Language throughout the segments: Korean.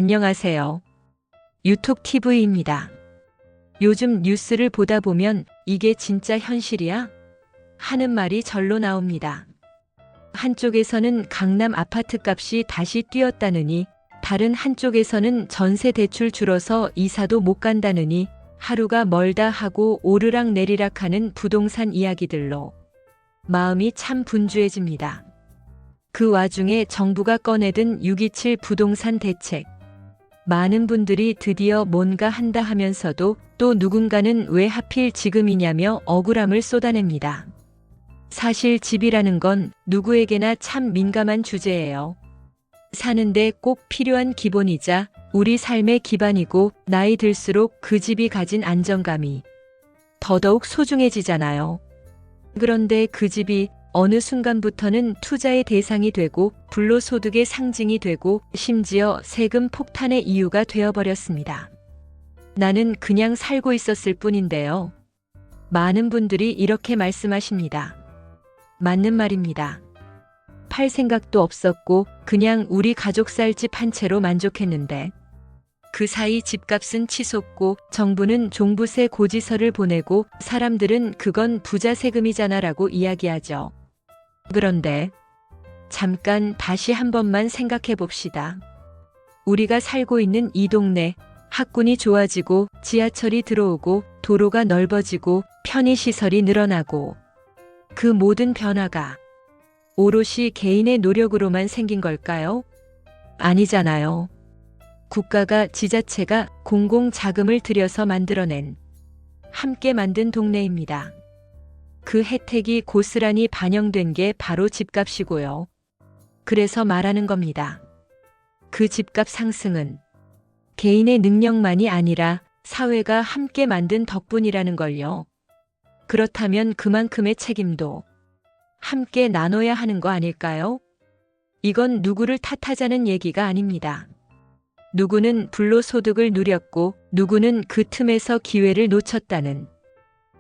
안녕하세요. 유톡TV입니다. 요즘 뉴스를 보다 보면 이게 진짜 현실이야? 하는 말이 절로 나옵니다. 한쪽에서는 강남 아파트 값이 다시 뛰었다느니, 다른 한쪽에서는 전세 대출 줄어서 이사도 못 간다느니, 하루가 멀다 하고 오르락 내리락 하는 부동산 이야기들로 마음이 참 분주해집니다. 그 와중에 정부가 꺼내든 627 부동산 대책. 많은 분들이 드디어 뭔가 한다 하면서도 또 누군가는 왜 하필 지금이냐며 억울함을 쏟아냅니다. 사실 집이라는 건 누구에게나 참 민감한 주제예요. 사는데 꼭 필요한 기본이자 우리 삶의 기반이고 나이 들수록 그 집이 가진 안정감이 더더욱 소중해지잖아요. 그런데 그 집이 어느 순간부터는 투자의 대상이 되고 불로소득의 상징이 되고 심지어 세금 폭탄의 이유가 되어버렸습니다. 나는 그냥 살고 있었을 뿐인데요. 많은 분들이 이렇게 말씀하십니다. 맞는 말입니다. 팔 생각도 없었고 그냥 우리 가족 살 집 한 채로 만족했는데 그 사이 집값은 치솟고 정부는 종부세 고지서를 보내고 사람들은 그건 부자 세금이잖아라고 이야기하죠. 그런데 잠깐 다시 한 번만 생각해 봅시다. 우리가 살고 있는 이 동네, 학군이 좋아지고 지하철이 들어오고 도로가 넓어지고 편의시설이 늘어나고 그 모든 변화가 오롯이 개인의 노력으로만 생긴 걸까요? 아니잖아요. 국가가 지자체가 공공자금을 들여서 만들어낸 함께 만든 동네입니다. 그 혜택이 고스란히 반영된 게 바로 집값이고요. 그래서 말하는 겁니다. 그 집값 상승은 개인의 능력만이 아니라 사회가 함께 만든 덕분이라는 걸요. 그렇다면 그만큼의 책임도 함께 나눠야 하는 거 아닐까요? 이건 누구를 탓하자는 얘기가 아닙니다. 누구는 불로소득을 누렸고 누구는 그 틈에서 기회를 놓쳤다는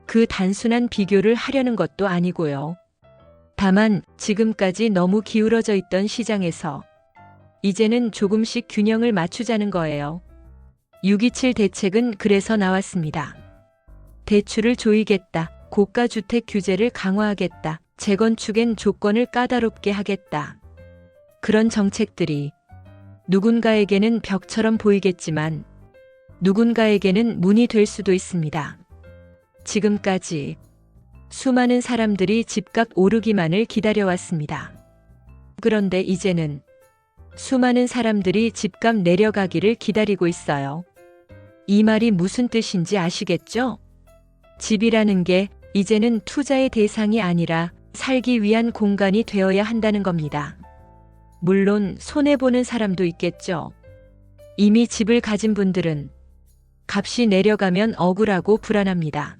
그 단순한 비교를 하려는 것도 아니고요. 다만 지금까지 너무 기울어져 있던 시장에서 이제는 조금씩 균형을 맞추자는 거예요. 627 대책은 그래서 나왔습니다. 대출을 조이겠다. 고가주택 규제를 강화하겠다. 재건축엔 조건을 까다롭게 하겠다. 그런 정책들이 누군가에게는 벽처럼 보이겠지만 누군가에게는 문이 될 수도 있습니다. 지금까지 수많은 사람들이 집값 오르기만을 기다려왔습니다. 그런데 이제는 수많은 사람들이 집값 내려가기를 기다리고 있어요. 이 말이 무슨 뜻인지 아시겠죠? 집이라는 게 이제는 투자의 대상이 아니라 살기 위한 공간이 되어야 한다는 겁니다. 물론 손해보는 사람도 있겠죠. 이미 집을 가진 분들은 값이 내려가면 억울하고 불안합니다.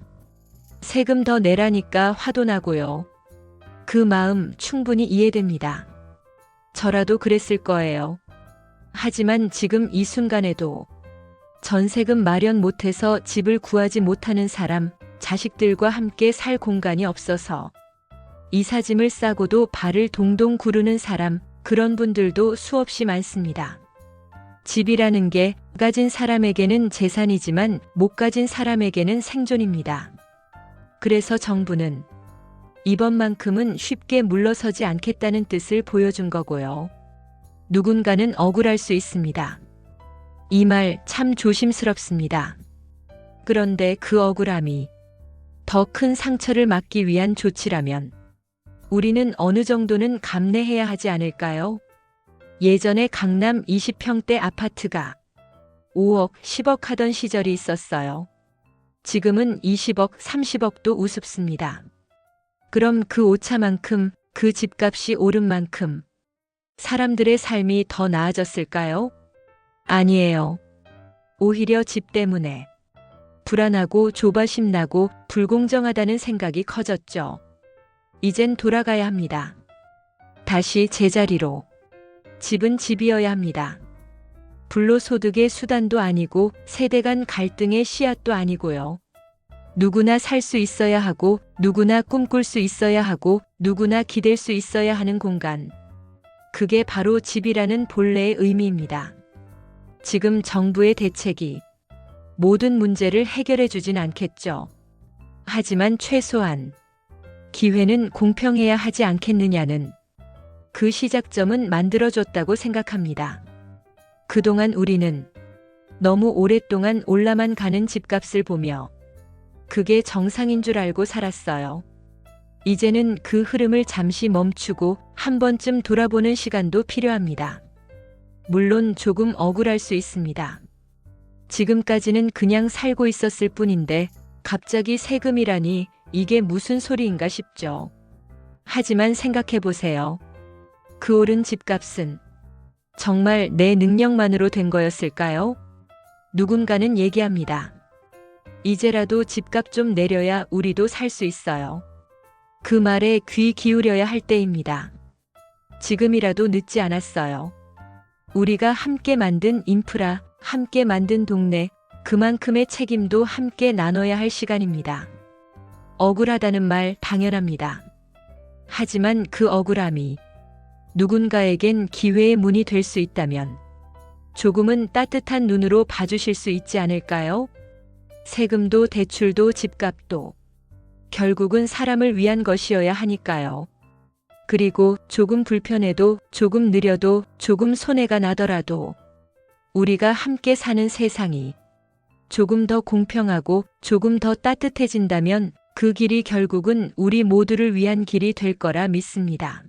세금 더 내라니까 화도 나고요. 그 마음 충분히 이해됩니다. 저라도 그랬을 거예요. 하지만 지금 이 순간에도 전세금 마련 못해서 집을 구하지 못하는 사람, 자식들과 함께 살 공간이 없어서 이삿짐을 싸고도 발을 동동 구르는 사람, 그런 분들도 수없이 많습니다. 집이라는 게 가진 사람에게는 재산이지만 못 가진 사람에게는 생존입니다. 그래서 정부는 이번만큼은 쉽게 물러서지 않겠다는 뜻을 보여준 거고요. 누군가는 억울할 수 있습니다. 이 말 참 조심스럽습니다. 그런데 그 억울함이 더 큰 상처를 막기 위한 조치라면 우리는 어느 정도는 감내해야 하지 않을까요? 예전에 강남 20평대 아파트가 5억, 10억 하던 시절이 있었어요. 지금은 20억, 30억도 우습습니다. 그럼 그 오차만큼, 그 집값이 오른 만큼 사람들의 삶이 더 나아졌을까요? 아니에요. 오히려 집 때문에 불안하고 조바심 나고 불공정하다는 생각이 커졌죠. 이젠 돌아가야 합니다. 다시 제자리로. 집은 집이어야 합니다. 불로소득의 수단도 아니고 세대 간 갈등의 씨앗도 아니고요. 누구나 살 수 있어야 하고 누구나 꿈꿀 수 있어야 하고 누구나 기댈 수 있어야 하는 공간. 그게 바로 집이라는 본래의 의미입니다. 지금 정부의 대책이 모든 문제를 해결해 주진 않겠죠. 하지만 최소한 기회는 공평해야 하지 않겠느냐는 그 시작점은 만들어줬다고 생각합니다. 그동안 우리는 너무 오랫동안 올라만 가는 집값을 보며 그게 정상인 줄 알고 살았어요. 이제는 그 흐름을 잠시 멈추고 한 번쯤 돌아보는 시간도 필요합니다. 물론 조금 억울할 수 있습니다. 지금까지는 그냥 살고 있었을 뿐인데 갑자기 세금이라니 이게 무슨 소리인가 싶죠. 하지만 생각해 보세요. 그 오른 집값은 정말 내 능력만으로 된 거였을까요? 누군가는 얘기합니다. 이제라도 집값 좀 내려야 우리도 살 수 있어요. 그 말에 귀 기울여야 할 때입니다. 지금이라도 늦지 않았어요. 우리가 함께 만든 인프라, 함께 만든 동네, 그만큼의 책임도 함께 나눠야 할 시간입니다. 억울하다는 말 당연합니다. 하지만 그 억울함이 누군가에겐 기회의 문이 될 수 있다면 조금은 따뜻한 눈으로 봐주실 수 있지 않을까요? 세금도 대출도 집값도 결국은 사람을 위한 것이어야 하니까요. 그리고 조금 불편해도, 조금 느려도, 조금 손해가 나더라도 우리가 함께 사는 세상이 조금 더 공평하고 조금 더 따뜻해진다면 그 길이 결국은 우리 모두를 위한 길이 될 거라 믿습니다.